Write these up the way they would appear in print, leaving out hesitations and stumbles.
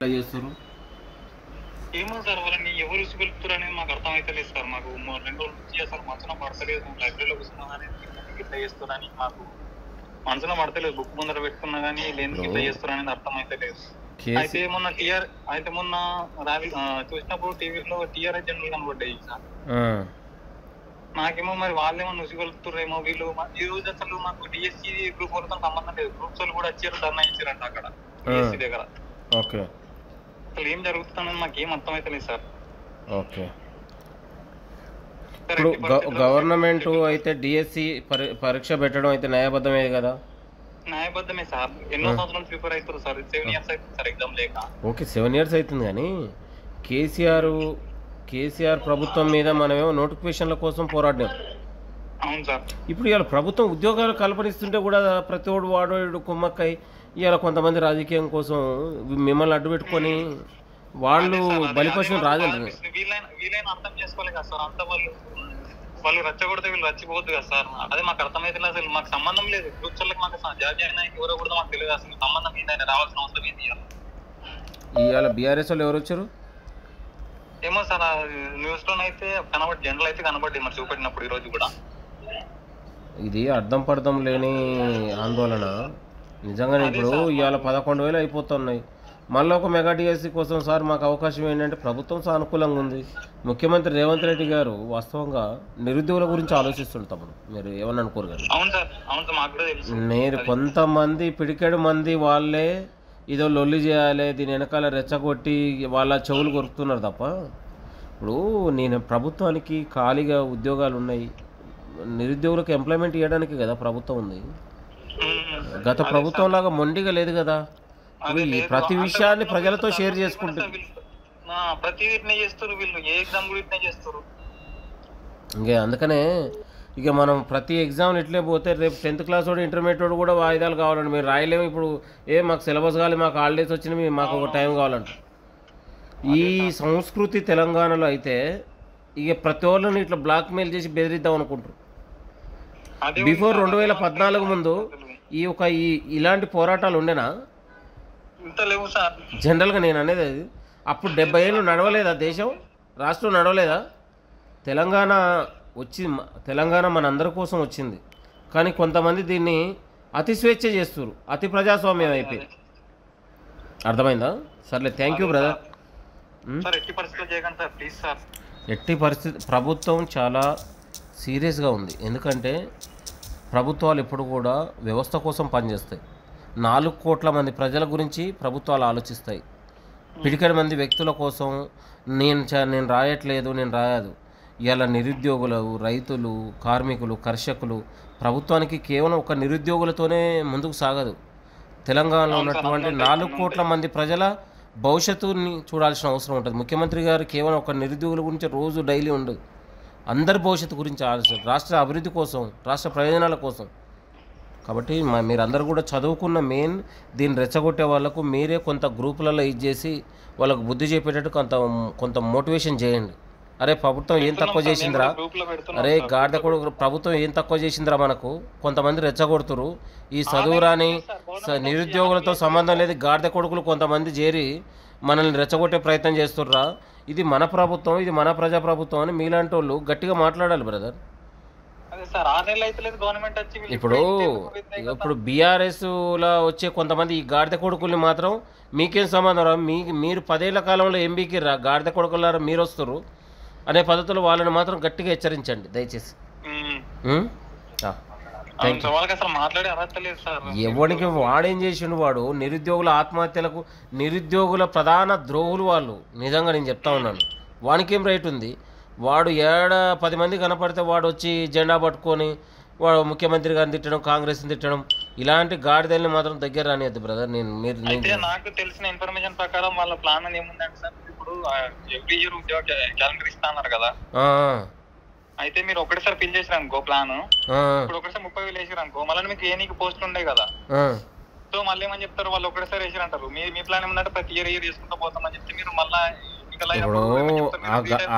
ఇట్లా చేస్తారు? ఏమో సార్ వాళ్ళని ఎవరు ఉసుగొలుపుతారు అనేది మాకు అర్థమైతలేదు సార్. మాకు 2 రోజుల నుంచి అసలు మనసున పడతలేదు. లైబ్రరీలో కూర్చున్నా కానీ ఇట్లా చేస్తారని మాకు మనసున పడతలేదు. బుక్ ముందర పెట్టుకున్నా కానీ లేని ఇట్లా చేస్తారు అనేది అర్థమైతలేదు. అయితే మొన్న ర్యాలీ చూసినప్పుడు టీవీలో టీఆర్ఎస్ జెండాలు కనబడ్డాయి సార్. నాకేమో మరి వాళ్ళేమో ఉసుగొలుపుతారేమో వీళ్ళు. ఈ రోజు అసలు మాకు డిఎస్సి గ్రూప్ వాళ్ళతో సంబంధం లేదు. గ్రూప్స్ వాళ్ళు కూడా వచ్చారు, ధర్నా ఇచ్చారంట అక్కడ డిఎస్సి దగ్గర. ఓకే, అసలు ఏం జరుగుతుందని మాకు ఏం అర్థమైతలేదు సార్. ఓకే. ఇప్పుడు గవర్నమెంట్ అయితే డిఎస్సి పరీక్ష పెట్టడం అయితే న్యాయబద్ధమే కదా? న్యాయబద్ధమే సార్. ఎన్నో సంవత్సరాలు ప్రిపేర్ అవుతారు సార్. 7 years అవుతుంది సార్ ఎగ్జామ్ లేక. ఓకే, 7 years అవుతుంది. కానీ కేసీఆర్ ప్రభుత్వం మీద మనమేమో నోటిఫికేషన్ల కోసం పోరాడినాం. అవును సార్. ఇప్పుడు ఇవాళ ప్రభుత్వం ఉద్యోగాలు కల్పనిస్తుంటే కూడా ప్రతి ఒడు వాడు కుమ్మక్కై ఇవాళ కొంతమంది రాజకీయం కోసం మిమ్మల్ని అడ్డు పెట్టుకొని వాళ్ళు బలిపశువులు రాజంటారు. వీలైనా అర్థం చేసుకోవాలి కదా సార్. అంత వాళ్ళు రెచ్చగొడితే వీళ్ళు రచ్చిపోద్దు కదా సార్. అదే మాకు అర్థమైతే అసలు మాకు సంబంధం లేదు. గ్రూప్స్ వాళ్ళకి మాకు జాబ్ అయినా ఎవరో కూడా మాకు తెలియదు. అసలు సంబంధం ఏంటంటే రావాల్సిన అవసరం ఏంటి ఇవాళ బీఆర్ఎస్ వాళ్ళు ఎవరు వచ్చారు ఏమో సార్. న్యూస్ లోనైతే జనరల్ అయితే కనబడి మరి చూపెట్టినప్పుడు ఈ రోజు కూడా. ఇది అర్థం పర్థం లేని ఆందోళన నిజంగానే. ఇప్పుడు ఇవాళ 11,000 అయిపోతున్నాయి. మళ్ళీ ఒక మెగా డిఎస్సి కోసం సార్ మాకు అవకాశం ఏంటంటే ప్రభుత్వం సానుకూలంగా ఉంది. ముఖ్యమంత్రి రేవంత్ రెడ్డి గారు వాస్తవంగా నిరుద్యోగుల గురించి ఆలోచిస్తుంటాం. మీరు ఏమని అనుకోరు కానీ నేను కొంతమంది పిడికెడు మంది వాళ్ళే ఏదో లొల్లి చేయాలి, దీని వెనకాల రెచ్చగొట్టి వాళ్ళ చెవులు కొరుకుతున్నారు తప్ప. ఇప్పుడు నేను ప్రభుత్వానికి ఖాళీగా ఉద్యోగాలు ఉన్నాయి, నిరుద్యోగులకు ఎంప్లాయ్మెంట్ ఇవ్వడానికి కదా ప్రభుత్వం ఉంది. గత ప్రభుత్వం లాగా మొండిగా లేదు కదా. ప్రతి విషయాన్ని ప్రజలతో షేర్ చేసుకుంటారు. ఇంకే అందుకనే ఇక మనం ప్రతి ఎగ్జామ్లు ఇట్లే పోతే రేపు 10th క్లాస్ వాడు ఇంటర్మీడియట్ వాడు కూడా వాయిదాలు కావాలండి. మీరు రాయలేము. ఇప్పుడు మాకు సిలబస్ కావాలి, మాకు హాలిడేస్ వచ్చినాయి, మాకు ఒక టైం కావాలంట. ఈ సంస్కృతి తెలంగాణలో అయితే ఇక ప్రతి వాళ్ళని ఇట్లా బ్లాక్మెయిల్ చేసి బెదిరిద్దాం అనుకుంటారు. బిఫోర్ 2014 ముందు ఇలాంటి పోరాటాలు ఉండేనా? జనరల్గా నేను అనేది అది. అప్పుడు 70 ఏళ్ళు నడవలేదా దేశం, రాష్ట్రం నడవలేదా? తెలంగాణ మనందరి కోసం వచ్చింది. కానీ కొంతమంది దీన్ని అతి స్వేచ్ఛ చేస్తారు, అతి ప్రజాస్వామ్యం అయిపోయి. అర్థమైందా? సర్లే, థ్యాంక్ యూ బ్రదర్. ఎట్టి పరిస్థితి ప్రభుత్వం చాలా సీరియస్గా ఉంది. ఎందుకంటే ప్రభుత్వాలు ఎప్పుడు కూడా వ్యవస్థ కోసం పనిచేస్తాయి. 4 కోట్ల మంది ప్రజల గురించి ప్రభుత్వాలు ఆలోచిస్తాయి. పిడికడి మంది వ్యక్తుల కోసం నేను రాయట్లేదు, నేను రాయదు. ఇలా నిరుద్యోగులు, రైతులు, కార్మికులు, కర్షకులు ప్రభుత్వానికి కేవలం ఒక నిరుద్యోగులతోనే ముందుకు సాగదు. తెలంగాణలో ఉన్నటువంటి 4 కోట్ల మంది ప్రజల భవిష్యత్తుని చూడాల్సిన అవసరం ఉంటుంది. ముఖ్యమంత్రి గారు కేవలం ఒక నిరుద్యోగుల గురించి రోజు డైలీ ఉండదు, అందరి భవిష్యత్తు గురించి ఆలోచన, రాష్ట్ర అభివృద్ధి కోసం, రాష్ట్ర ప్రయోజనాల కోసం. కాబట్టి మీరందరూ కూడా చదువుకున్న దీన్ని రెచ్చగొట్టే వాళ్ళకు మీరే కొంత గ్రూపులలో ఇచ్చేసి వాళ్ళకు బుద్ధి చెప్పేటట్టు కొంత మోటివేషన్ చేయండి. అరే ప్రభుత్వం ఏం తక్కువ చేసిందిరా, అరే గాడిద కొడుకు ప్రభుత్వం ఏం తక్కువ చేసిందిరా, మనకు కొంతమంది రెచ్చగొడుతురు. ఈ చదువురాని నిరుద్యోగులతో సంబంధం లేదు, గాడిద కొడుకులు కొంతమంది చేరి మనల్ని రెచ్చగొట్టే ప్రయత్నం చేస్తుర్రా. ఇది మన ప్రభుత్వం, ఇది మన ప్రజాప్రభుత్వం అని మీలాంటి వాళ్ళు గట్టిగా మాట్లాడాలి బ్రదర్. ఇప్పుడు బీఆర్ఎస్లో వచ్చే కొంతమంది ఈ గాడిద కొడుకుల్ని మాత్రం మీకేం సంబంధం, మీరు 10 ఏళ్ల కాలంలో ఎంబీకి రా గాడిద కొడుకులారా మీరు వస్తారు అనే పద్ధతిలో వాళ్ళని మాత్రం గట్టిగా హెచ్చరించండి దయచేసి. ఎవరికి వాడేం చేసిండు, వాడు నిరుద్యోగుల ఆత్మహత్యలకు నిరుద్యోగుల ప్రధాన ద్రోహులు వాళ్ళు. నిజంగా నేను చెప్తా ఉన్నాను. వానికేం రైట్ ఉంది? వాడు 10 మంది కనపడితే వాడు వచ్చి జెండా పట్టుకొని వాడు ముఖ్యమంత్రి గారిని తిట్టడం, కాంగ్రెస్ని తిట్టడం, ఇలాంటి గాడిదల్ని మాత్రం దగ్గర రానియద్దు బ్రదర్. నాకు తెలిసిన ఇన్ఫర్మేషన్ ప్రకారం వాళ్ళ ప్లాన్ ఏముందంటే సార్, ఇప్పుడు ఎవ్రీ ఇయర్ ఉద్యోగ క్యాలెండర్ ఇస్తా అన్నారు కదా. అయితే మీరు ఒకటిసారి ఫిల్ చేసిరు అనుకో ప్లాన్, ఇప్పుడు ఒకటిసారి 30,000 వేసిరు అనుకో, మళ్ళీ మీకు ఏనికి పోస్టులు ఉంటాయి కదా. సో మళ్ళీ ఏమని చెప్తారు, వాళ్ళు ఒకటిసారి వేసిరు అంటారు. మీ ప్లాన్ ఏమంటే ప్రతి ఇయర్ చేసుకుంటూ పోతామని చెప్తే మీరు మళ్ళీ ఇప్పుడు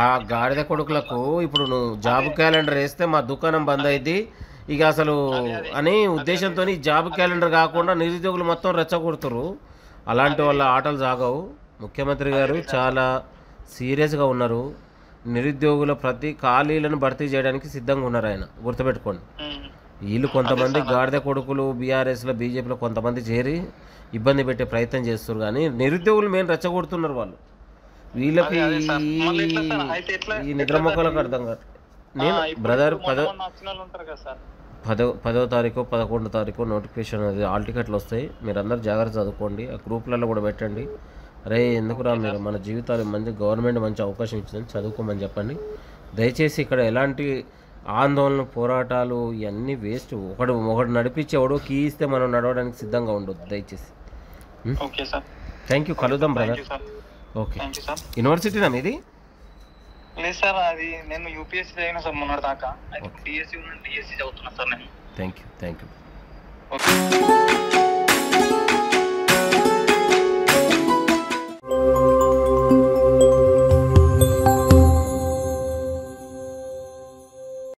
ఆ గాడిద కొడుకులకు ఇప్పుడు నువ్వు జాబ్ క్యాలెండర్ వేస్తే మా దుకాణం బంద్ అయింది ఇక అసలు అని ఉద్దేశంతో జాబ్ క్యాలెండర్ కాకుండా నిరుద్యోగులు మొత్తం రెచ్చగొడుతురు. అలాంటి వాళ్ళ ఆటలు సాగవు. ముఖ్యమంత్రి గారు చాలా సీరియస్గా ఉన్నారు. నిరుద్యోగుల ప్రతి ఖాళీలను భర్తీ చేయడానికి సిద్ధంగా ఉన్నారు ఆయన, గుర్తుపెట్టుకోండి. వీళ్ళు కొంతమంది గాడిద కొడుకులు బీఆర్ఎస్లో బీజేపీలో కొంతమంది చేరి ఇబ్బంది పెట్టే ప్రయత్నం చేస్తారు, కానీ నిరుద్యోగులు మేము రెచ్చగొడుతున్నారు వాళ్ళు. వీళ్ళకి ఈ నిద్ర మొక్కలకు అర్థం కాదు. నేను బ్రదర్ 10వ తారీఖు 11వ తారీఖు నోటిఫికేషన్ అది ఆల్ టికెట్లు వస్తాయి. మీరు అందరు జాగ్రత్త చదువుకోండి, ఆ గ్రూప్లలో కూడా పెట్టండి. అరే ఎందుకురా మీరు మన జీవితాలు మంచి గవర్నమెంట్ మంచి అవకాశం ఇచ్చిందని చదువుకోమని చెప్పండి. దయచేసి ఇక్కడ ఎలాంటి ఆందోళన పోరాటాలు ఇవన్నీ వేస్ట్. ఒకడు నడిపించేవాడు కీ ఇస్తే మనం నడవడానికి సిద్ధంగా ఉండొద్దు దయచేసి. థ్యాంక్ యూ, కలుద్దాం బ్రదర్. ఓకే, యూనివర్సిటీనా మీది? లేదు సార్, అది నేను యూపీఎస్సీ చదివిన సార్ మొన్నటి దాకా. డిఎస్సీ చదువుతున్నా సార్ నేను. Thank you. ఓకే.